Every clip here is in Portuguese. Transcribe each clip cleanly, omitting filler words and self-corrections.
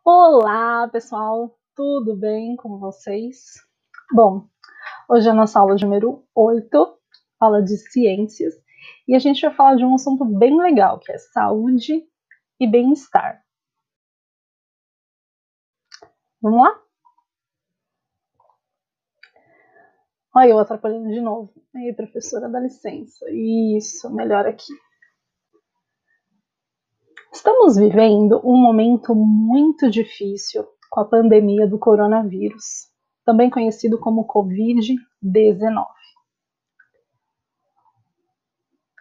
Olá, pessoal, tudo bem com vocês? Bom, hoje é a nossa aula número 8, aula de ciências, e a gente vai falar de um assunto bem legal, que é saúde e bem-estar. Vamos lá? Olha, eu atrapalhando de novo. Aí, professora, dá licença. Isso, melhor aqui. Estamos vivendo um momento muito difícil com a pandemia do coronavírus, também conhecido como Covid-19.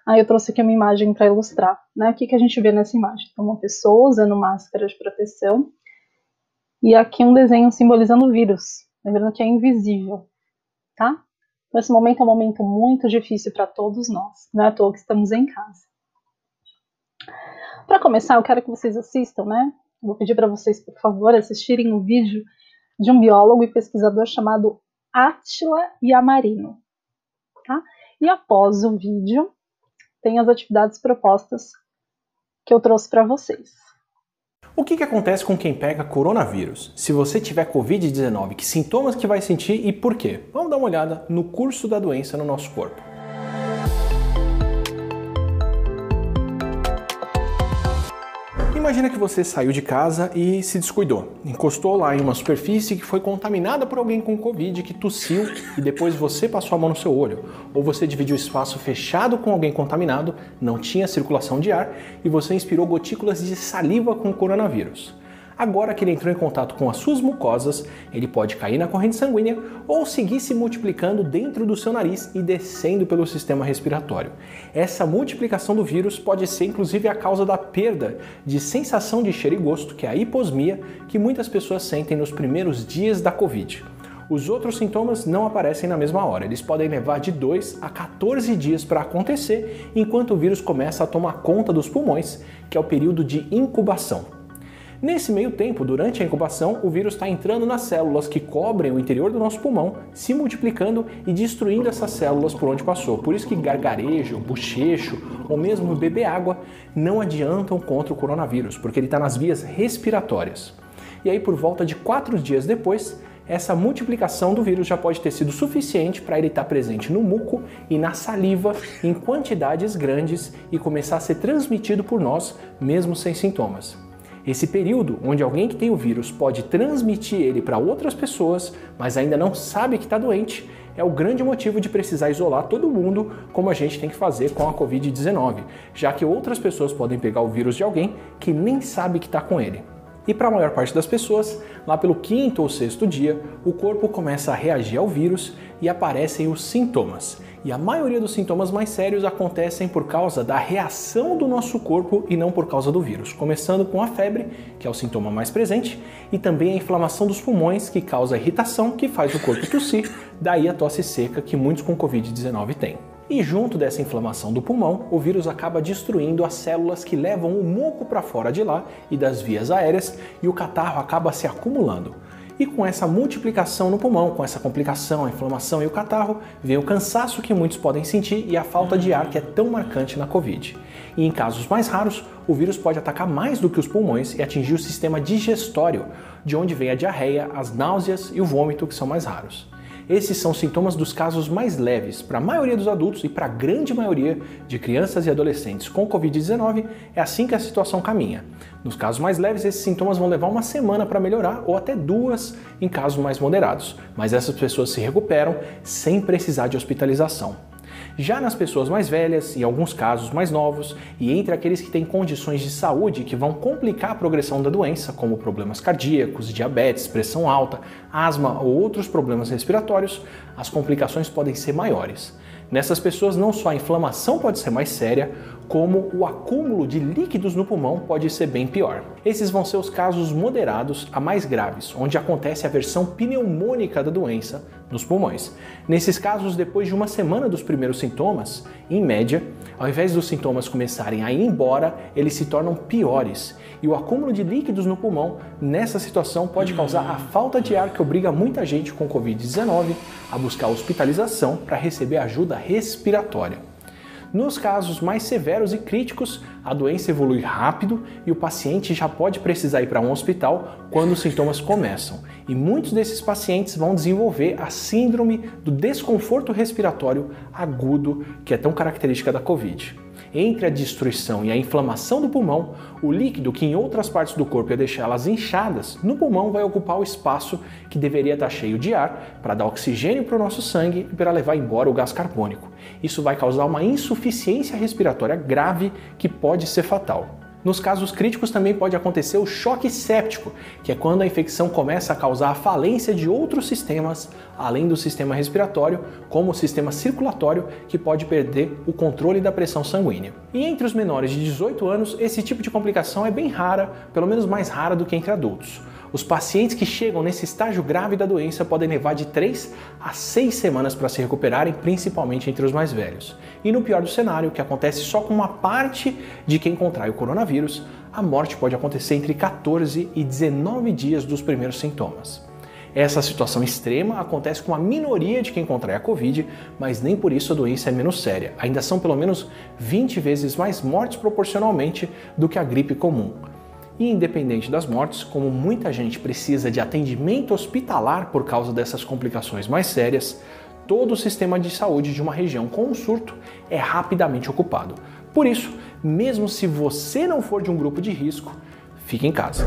Aí eu trouxe aqui uma imagem para ilustrar, né? O que a gente vê nessa imagem? Então, uma pessoa usando máscara de proteção e aqui um desenho simbolizando o vírus, lembrando que é invisível, tá? Então, esse momento é um momento muito difícil para todos nós, não é à toa que estamos em casa. Para começar, eu quero que vocês assistam, né? Vou pedir para vocês, por favor, assistirem um vídeo de um biólogo e pesquisador chamado Átila Yamarino, tá? E após o vídeo, tem as atividades propostas que eu trouxe para vocês. O que acontece com quem pega coronavírus? Se você tiver Covid-19, que sintomas que vai sentir e por quê? Vamos dar uma olhada no curso da doença no nosso corpo. Imagina que você saiu de casa e se descuidou. Encostou lá em uma superfície que foi contaminada por alguém com Covid, que tossiu e depois você passou a mão no seu olho. Ou você dividiu espaço fechado com alguém contaminado, não tinha circulação de ar e você inspirou gotículas de saliva com o coronavírus. Agora que ele entrou em contato com as suas mucosas, ele pode cair na corrente sanguínea ou seguir se multiplicando dentro do seu nariz e descendo pelo sistema respiratório. Essa multiplicação do vírus pode ser inclusive a causa da perda de sensação de cheiro e gosto, que é a hiposmia, que muitas pessoas sentem nos primeiros dias da Covid. Os outros sintomas não aparecem na mesma hora, eles podem levar de 2 a 14 dias para acontecer, enquanto o vírus começa a tomar conta dos pulmões, que é o período de incubação. Nesse meio tempo, durante a incubação, o vírus está entrando nas células que cobrem o interior do nosso pulmão, se multiplicando e destruindo essas células por onde passou. Por isso que gargarejo, bochecho ou mesmo beber água não adiantam contra o coronavírus, porque ele está nas vias respiratórias. E aí, por volta de 4 dias depois, essa multiplicação do vírus já pode ter sido suficiente para ele estar presente no muco e na saliva em quantidades grandes e começar a ser transmitido por nós, mesmo sem sintomas. Esse período, onde alguém que tem o vírus pode transmitir ele para outras pessoas, mas ainda não sabe que está doente, é o grande motivo de precisar isolar todo mundo, como a gente tem que fazer com a Covid-19, já que outras pessoas podem pegar o vírus de alguém que nem sabe que está com ele. E para a maior parte das pessoas, lá pelo 5º ou 6º dia, o corpo começa a reagir ao vírus e aparecem os sintomas. E a maioria dos sintomas mais sérios acontecem por causa da reação do nosso corpo e não por causa do vírus. Começando com a febre, que é o sintoma mais presente, e também a inflamação dos pulmões, que causa irritação, que faz o corpo tossir, daí a tosse seca que muitos com Covid-19 têm. E junto dessa inflamação do pulmão, o vírus acaba destruindo as células que levam o muco para fora de lá e das vias aéreas e o catarro acaba se acumulando. E com essa multiplicação no pulmão, com essa complicação, a inflamação e o catarro, vem o cansaço que muitos podem sentir e a falta de ar que é tão marcante na Covid. E em casos mais raros, o vírus pode atacar mais do que os pulmões e atingir o sistema digestório, de onde vem a diarreia, as náuseas e o vômito, que são mais raros. Esses são sintomas dos casos mais leves. Para a maioria dos adultos e para a grande maioria de crianças e adolescentes com Covid-19, é assim que a situação caminha. Nos casos mais leves, esses sintomas vão levar uma semana para melhorar ou até 2 em casos mais moderados, mas essas pessoas se recuperam sem precisar de hospitalização. Já nas pessoas mais velhas, em alguns casos mais novos, e entre aqueles que têm condições de saúde que vão complicar a progressão da doença, como problemas cardíacos, diabetes, pressão alta, asma ou outros problemas respiratórios, as complicações podem ser maiores. Nessas pessoas, não só a inflamação pode ser mais séria, como o acúmulo de líquidos no pulmão pode ser bem pior. Esses vão ser os casos moderados a mais graves, onde acontece a versão pneumônica da doença nos pulmões. Nesses casos, depois de uma semana dos primeiros sintomas, em média, ao invés dos sintomas começarem a ir embora, eles se tornam piores. E o acúmulo de líquidos no pulmão, nessa situação, pode causar a falta de ar que obriga muita gente com Covid-19 a buscar hospitalização para receber ajuda respiratória. Nos casos mais severos e críticos, a doença evolui rápido e o paciente já pode precisar ir para um hospital quando os sintomas começam. E muitos desses pacientes vão desenvolver a síndrome do desconforto respiratório agudo, que é tão característica da Covid. Entre a destruição e a inflamação do pulmão, o líquido que em outras partes do corpo ia deixá-las inchadas, no pulmão vai ocupar o espaço que deveria estar cheio de ar para dar oxigênio para o nosso sangue e para levar embora o gás carbônico. Isso vai causar uma insuficiência respiratória grave que pode ser fatal. Nos casos críticos também pode acontecer o choque séptico, que é quando a infecção começa a causar a falência de outros sistemas, além do sistema respiratório, como o sistema circulatório, que pode perder o controle da pressão sanguínea. E entre os menores de 18 anos, esse tipo de complicação é bem rara, pelo menos mais rara do que entre adultos. Os pacientes que chegam nesse estágio grave da doença podem levar de 3 a 6 semanas para se recuperarem, principalmente entre os mais velhos. E no pior do cenário, que acontece só com uma parte de quem contrai o coronavírus, a morte pode acontecer entre 14 e 19 dias dos primeiros sintomas. Essa situação extrema acontece com a minoria de quem contrai a Covid, mas nem por isso a doença é menos séria. Ainda são pelo menos 20 vezes mais mortes proporcionalmente do que a gripe comum. E independente das mortes, como muita gente precisa de atendimento hospitalar por causa dessas complicações mais sérias, todo o sistema de saúde de uma região com um surto é rapidamente ocupado. Por isso, mesmo se você não for de um grupo de risco, fique em casa.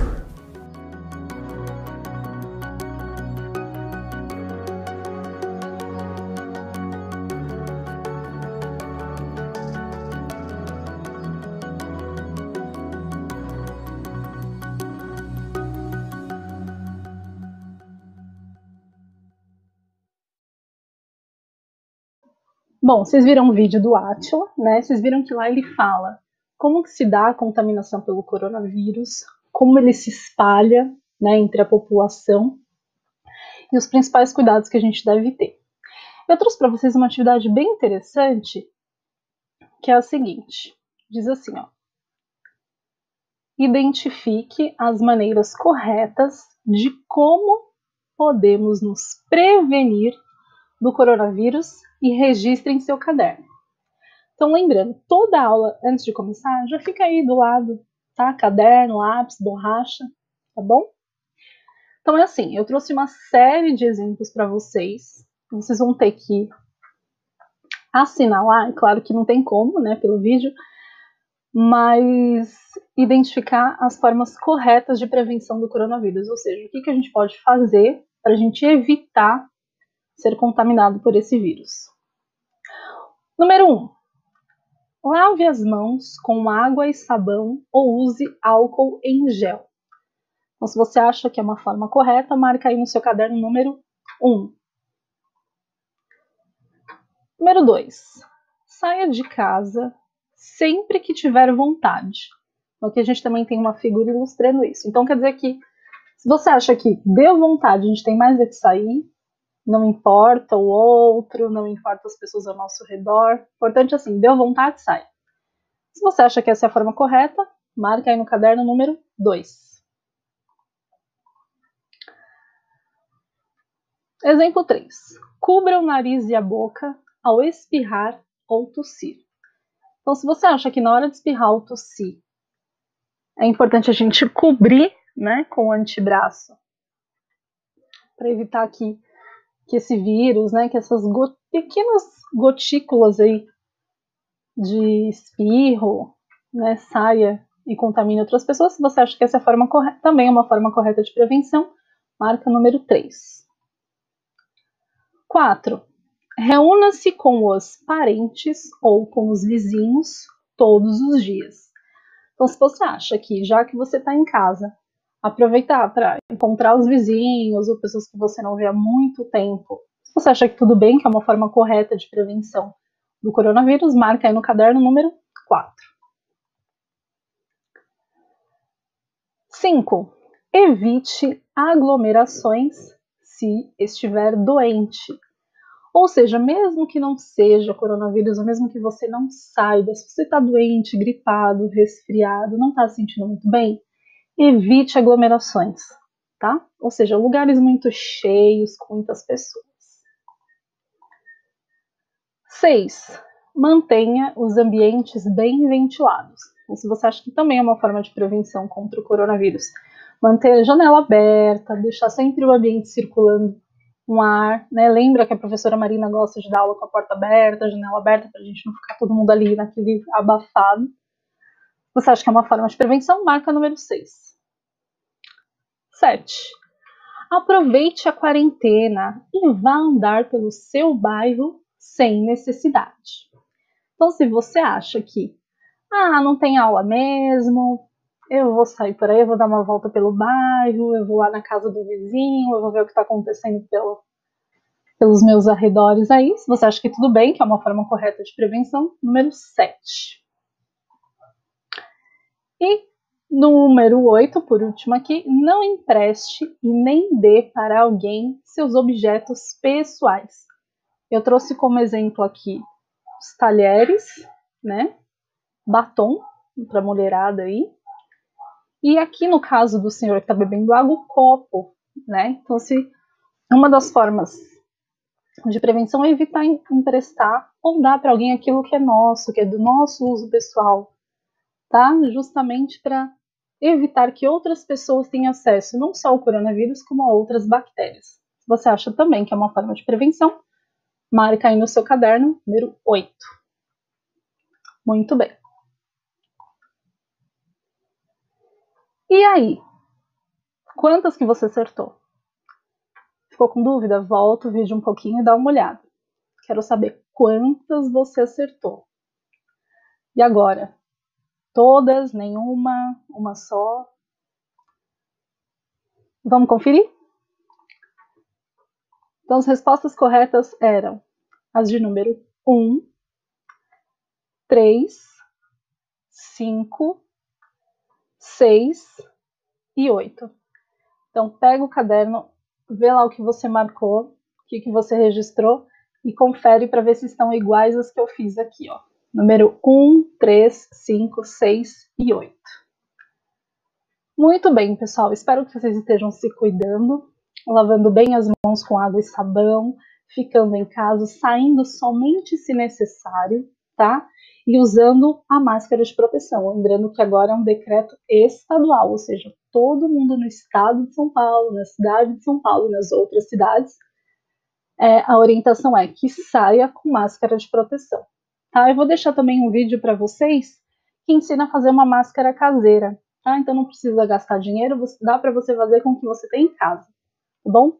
Bom, vocês viram o vídeo do Átila, né? Vocês viram que lá ele fala como que se dá a contaminação pelo coronavírus, como ele se espalha, né, entre a população e os principais cuidados que a gente deve ter. Eu trouxe para vocês uma atividade bem interessante, que é a seguinte. Diz assim, ó. Identifique as maneiras corretas de como podemos nos prevenir do coronavírus e registre em seu caderno. Então, lembrando, toda aula, antes de começar, já fica aí do lado, tá? Caderno, lápis, borracha, tá bom? Então, é assim, eu trouxe uma série de exemplos para vocês. Vocês vão ter que assinalar, é claro que não tem como, né, pelo vídeo, mas identificar as formas corretas de prevenção do coronavírus, ou seja, o que a gente pode fazer para a gente evitar ser contaminado por esse vírus. Número 1. Lave as mãos com água e sabão ou use álcool em gel. Então, se você acha que é uma forma correta, marca aí no seu caderno número 1. Número 2. Saia de casa sempre que tiver vontade. Aqui a gente também tem uma figura ilustrando isso. Então, quer dizer que se você acha que deu vontade, a gente tem mais é que sair, não importa o outro, não importa as pessoas ao nosso redor. Importante assim, deu vontade, sai. Se você acha que essa é a forma correta, marca aí no caderno número 2. Exemplo 3. Cubra o nariz e a boca ao espirrar ou tossir. Então, se você acha que na hora de espirrar ou tossir é importante a gente cobrir, né, com o antebraço, para evitar que esse vírus, né, que essas pequenas gotículas aí de espirro, né, saia e contamine outras pessoas. Se você acha que essa é a forma correta, também é uma forma correta de prevenção, marca número 3. 4. Reúna-se com os parentes ou com os vizinhos todos os dias. Então, se você acha que, já que você está em casa, aproveitar para encontrar os vizinhos ou pessoas que você não vê há muito tempo, se você acha que tudo bem, que é uma forma correta de prevenção do coronavírus, marca aí no caderno número 4. 5. Evite aglomerações se estiver doente. Ou seja, mesmo que não seja coronavírus, ou mesmo que você não saiba, se você está doente, gripado, resfriado, não está se sentindo muito bem, evite aglomerações, tá? Ou seja, lugares muito cheios, com muitas pessoas. 6. mantenha os ambientes bem ventilados. Então, se você acha que também é uma forma de prevenção contra o coronavírus, manter a janela aberta, deixar sempre o ambiente circulando um ar, né? Lembra que a professora Marina gosta de dar aula com a porta aberta, a janela aberta, para a gente não ficar todo mundo ali naquele abafado. Você acha que é uma forma de prevenção? Marca número 6. 7. Aproveite a quarentena e vá andar pelo seu bairro sem necessidade. Então, se você acha que não tem aula mesmo, eu vou sair por aí, eu vou dar uma volta pelo bairro, eu vou lá na casa do vizinho, eu vou ver o que está acontecendo pelos meus arredores aí. Se você acha que tudo bem, que é uma forma correta de prevenção, número 7. E número 8, por último aqui, não empreste e nem dê para alguém seus objetos pessoais. Eu trouxe como exemplo aqui os talheres, né? Batom para mulherada aí. E aqui no caso do senhor que está bebendo água, o copo, né? Então, uma das formas de prevenção é evitar emprestar ou dar para alguém aquilo que é nosso, que é do nosso uso pessoal, tá? Justamente para evitar que outras pessoas tenham acesso não só ao coronavírus, como a outras bactérias. Se você acha também que é uma forma de prevenção, marca aí no seu caderno, número 8. Muito bem. E aí? Quantas que você acertou? Ficou com dúvida? Volta o vídeo um pouquinho e dá uma olhada. Quero saber quantas você acertou. E agora? Todas? Nenhuma? Uma só? Vamos conferir? Então, as respostas corretas eram as de número 1, 3, 5, 6 e 8. Então, pega o caderno, vê lá o que você marcou, o que você registrou e confere para ver se estão iguais às que eu fiz aqui, ó. Número 1, 3, 5, 6 e 8. Muito bem, pessoal. Espero que vocês estejam se cuidando, lavando bem as mãos com água e sabão, ficando em casa, saindo somente se necessário, tá? E usando a máscara de proteção. Lembrando que agora é um decreto estadual, ou seja, todo mundo no estado de São Paulo, na cidade de São Paulo e nas outras cidades, a orientação é que saia com máscara de proteção. Tá? Eu vou deixar também um vídeo para vocês que ensina a fazer uma máscara caseira. Tá? Então não precisa gastar dinheiro, dá para você fazer com o que você tem em casa. Tá bom?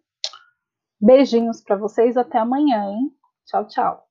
Beijinhos para vocês, até amanhã, hein? Tchau, tchau.